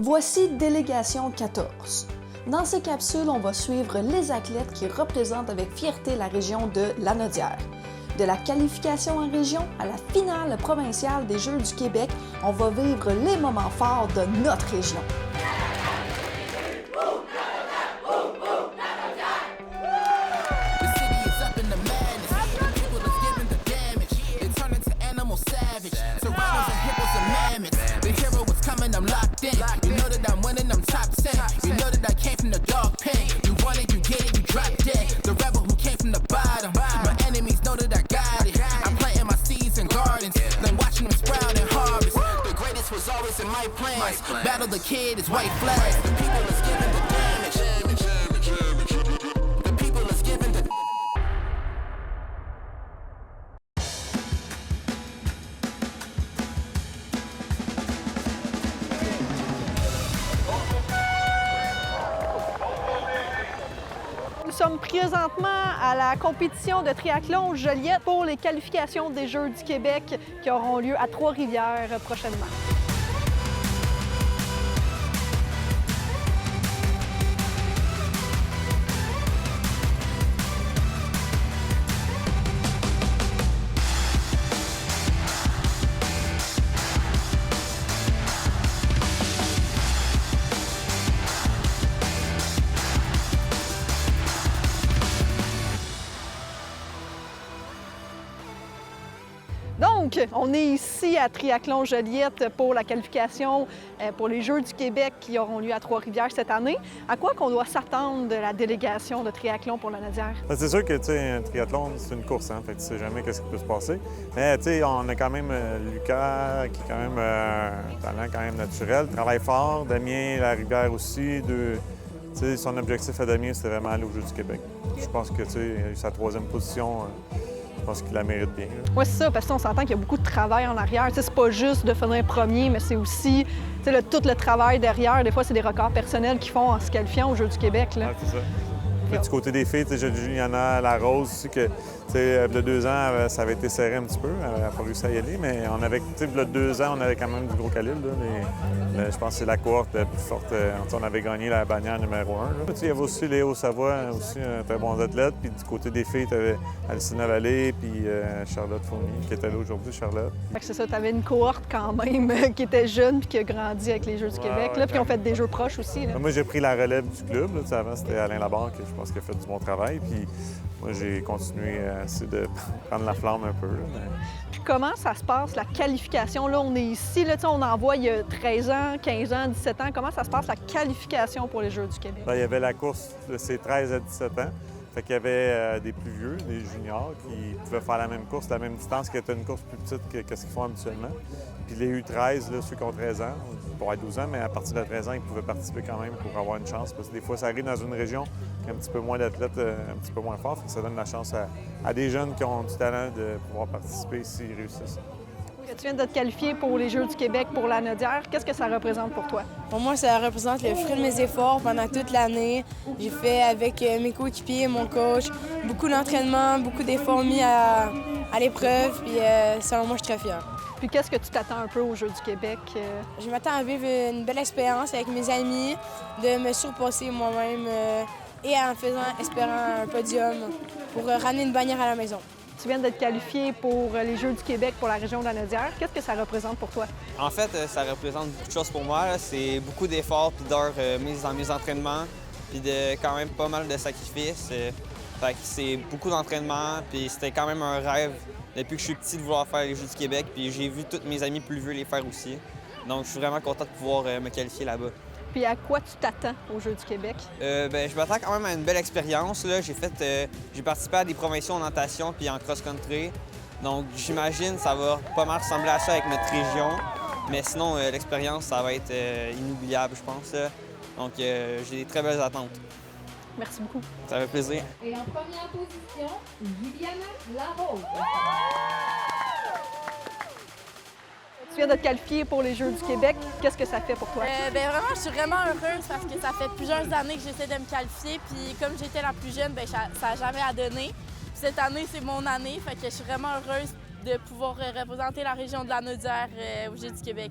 Voici Délégation 14. Dans ces capsules, on va suivre les athlètes qui représentent avec fierté la région de Lanaudière. De la qualification en région à la finale provinciale des Jeux du Québec, on va vivre les moments forts de notre région. Battle the kid is white flags. The people is giving the damage. The people is giving the. Nous sommes présentement à la compétition de triathlon Joliette pour les qualifications des Jeux du Québec qui auront lieu à Trois-Rivières prochainement. Donc, on est ici à Triathlon Joliette pour la qualification pour les Jeux du Québec qui auront lieu à Trois-Rivières cette année. À quoi qu'on doit s'attendre de la délégation de triathlon pour Lanaudière? C'est sûr que un triathlon, c'est une course, hein? Fait que tu sais jamais ce qui peut se passer. Mais on a quand même Lucas, qui est quand même un talent quand même naturel, travaille fort. Damien Larivière aussi. Son objectif à Damien, c'était vraiment aller aux Jeux du Québec. Je pense que il a eu sa troisième position. Je pense qu'il la mérite bien. Oui, c'est ça, parce qu'on s'entend qu'il y a beaucoup de travail en arrière. C'est pas juste de finir premier, mais c'est aussi tout le travail derrière. Des fois, c'est des records personnels qu'ils font en se qualifiant aux Jeux du Québec. Là. Ah, c'est ça. Puis, du côté des filles, j'ai Juliana Larose aussi, que il y a 2 ans, ça avait été serré un petit peu. Elle n'a pas réussi à y aller, mais on avait, il y a 2 ans, on avait quand même du gros calibre. Là, je pense que c'est la cohorte la plus forte. On avait gagné la bannière numéro 1. Il y avait aussi Léo Savoie, aussi un très bon athlète. Puis du côté des filles, tu avais Alcina Vallée puis Charlotte Fournier, qui était là aujourd'hui, Charlotte. Fait que c'est ça, tu avais une cohorte quand même qui était jeune puis qui a grandi avec les Jeux du Québec. Là, puis on fait des Jeux proches aussi. Là. Moi, j'ai pris la relève du club. Là, avant, c'était Alain Labarre, qui je pense qu'il a fait du bon travail. Puis moi, j'ai continué à essayer de prendre la flamme un peu. Là, mais... Puis comment ça se passe, la qualification? Là, on est ici, là, on envoie il y a 13 ans, 15 ans, 17 ans. Comment ça se passe, la qualification pour les Jeux du Québec? Bien, il y avait la course, c'est 13 à 17 ans. Fait qu'il y avait des plus vieux, des juniors, qui pouvaient faire la même course, la même distance, qui était une course plus petite que ce qu'ils font habituellement. Puis les U13, là, ceux qui ont 13 ans, pour être 12 ans, mais à partir de 13 ans, ils pouvaient participer quand même pour avoir une chance. Parce que des fois, ça arrive dans une région qui a un petit peu moins d'athlètes, un petit peu moins fort. Fait que ça donne la chance à des jeunes qui ont du talent de pouvoir participer s'ils réussissent. Tu viens de te qualifier pour les Jeux du Québec pour Lanaudière. Qu'est-ce que ça représente pour toi? Pour moi, ça représente le fruit de mes efforts pendant toute l'année. J'ai fait avec mes coéquipiers, mon coach, beaucoup d'entraînement, beaucoup d'efforts mis à l'épreuve. Puis selon moi, je suis très fière. Puis qu'est-ce que tu t'attends un peu aux Jeux du Québec? Je m'attends à vivre une belle expérience avec mes amis, de me surpasser moi-même et espérant un podium pour ramener une bannière à la maison. Tu viens d'être qualifié pour les Jeux du Québec pour la région de Lanaudière. Qu'est-ce que ça représente pour toi? En fait, ça représente beaucoup de choses pour moi. C'est beaucoup d'efforts et d'heures mises dans mes entraînements, puis de quand même pas mal de sacrifices. Fait que c'est beaucoup d'entraînement, puis c'était quand même un rêve depuis que je suis petit de vouloir faire les Jeux du Québec, puis j'ai vu tous mes amis plus vieux les faire aussi. Donc je suis vraiment content de pouvoir me qualifier là-bas. Puis à quoi tu t'attends aux Jeux du Québec? Je m'attends quand même à une belle expérience. Là. J'ai participé à des provinciaux en natation puis en cross-country. Donc j'imagine que ça va pas mal ressembler à ça avec notre région. Mais sinon, l'expérience, ça va être inoubliable, je pense. Là. Donc j'ai des très belles attentes. Merci beaucoup. Ça fait plaisir. Et en première position, Juliana Larose. Tu viens de te qualifier pour les Jeux du Québec. Qu'est-ce que ça fait pour toi? Vraiment, je suis vraiment heureuse parce que ça fait plusieurs années que j'essaie de me qualifier. Puis comme j'étais la plus jeune, ça n'a jamais à donner. Puis cette année, c'est mon année. Fait que je suis vraiment heureuse de pouvoir représenter la région de Lanaudière aux Jeux du Québec.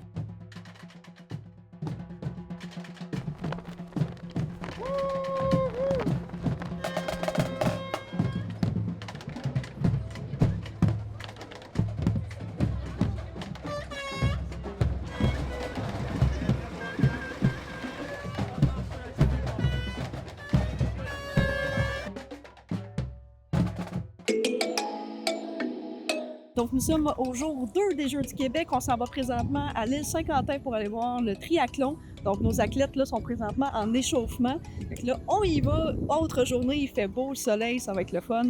Donc, nous sommes au jour 2 des Jeux du Québec. On s'en va présentement à l'île Saint-Quentin pour aller voir le triathlon. Donc, nos athlètes là, sont présentement en échauffement. Fait que là, on y va. Autre journée, il fait beau, le soleil, ça va être le fun.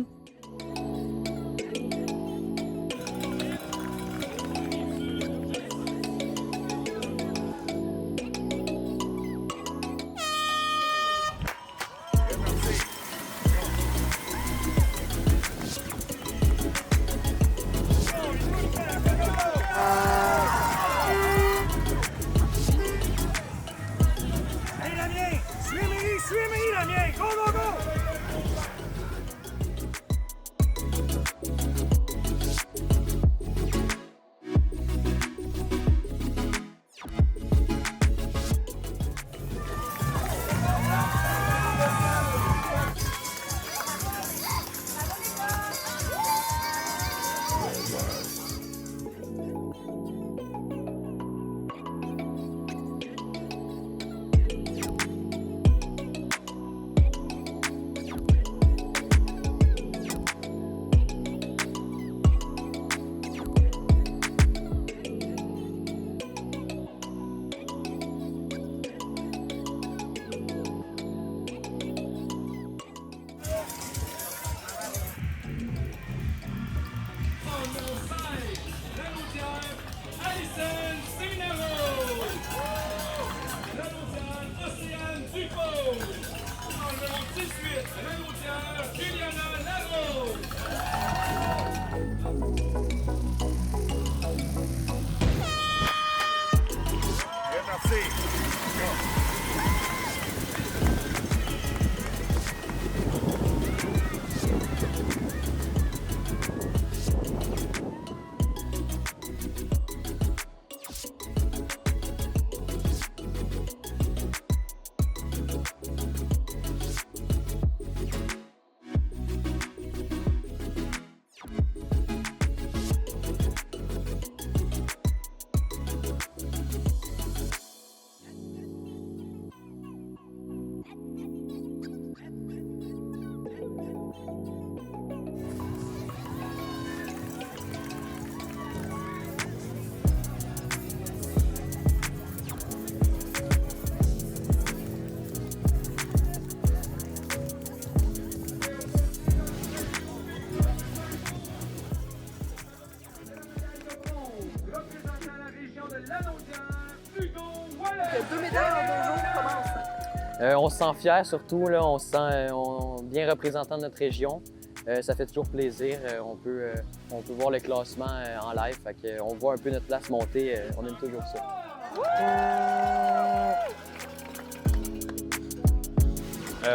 On se sent fiers surtout, là, on se sent bien représentant de notre région. Ça fait toujours plaisir. On peut voir le classement en live, fait que, on voit un peu notre place monter. On aime toujours ça.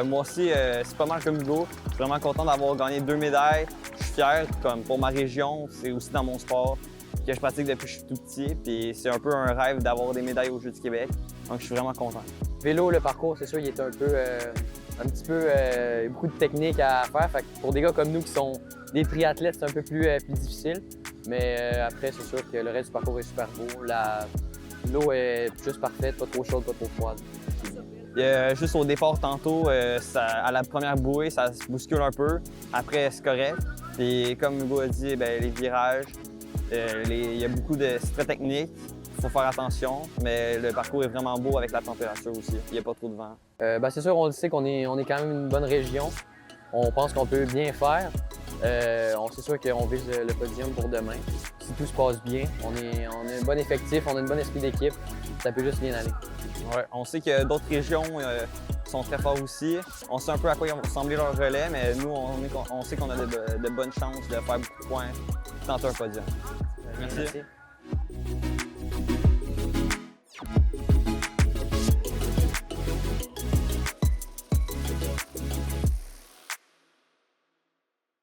Moi aussi, c'est pas mal comme Hugo. Je suis vraiment content d'avoir gagné 2 médailles. Je suis fier, comme pour ma région, c'est aussi dans mon sport que je pratique depuis que je suis tout petit. Puis c'est un peu un rêve d'avoir des médailles aux Jeux du Québec. Donc je suis vraiment content. Vélo, le parcours, c'est sûr, il est un petit peu beaucoup de technique à faire. Fait que pour des gars comme nous qui sont des triathlètes, c'est un peu plus difficile. Mais après, c'est sûr que le reste du parcours est super beau. L'eau est juste parfaite, pas trop chaude, pas trop froide. Juste au départ tantôt, à la première bouée, ça se bouscule un peu. Après, c'est correct. Puis comme Hugo a dit, bien, les virages, il y a beaucoup de... C'est très technique. Il faut faire attention, mais le parcours est vraiment beau avec la température aussi. Il n'y a pas trop de vent. C'est sûr, on le sait qu'on est quand même une bonne région. On pense qu'on peut bien faire. C'est sûr qu'on vise le podium pour demain. Si tout se passe bien, on a un bon effectif, on a un bon esprit d'équipe. Ça peut juste bien aller. Ouais, on sait que d'autres régions sont très forts aussi. On sait un peu à quoi ils vont ressembler leur relais, mais nous, on sait qu'on a de bonnes chances de faire beaucoup de points, tenter un podium. Merci.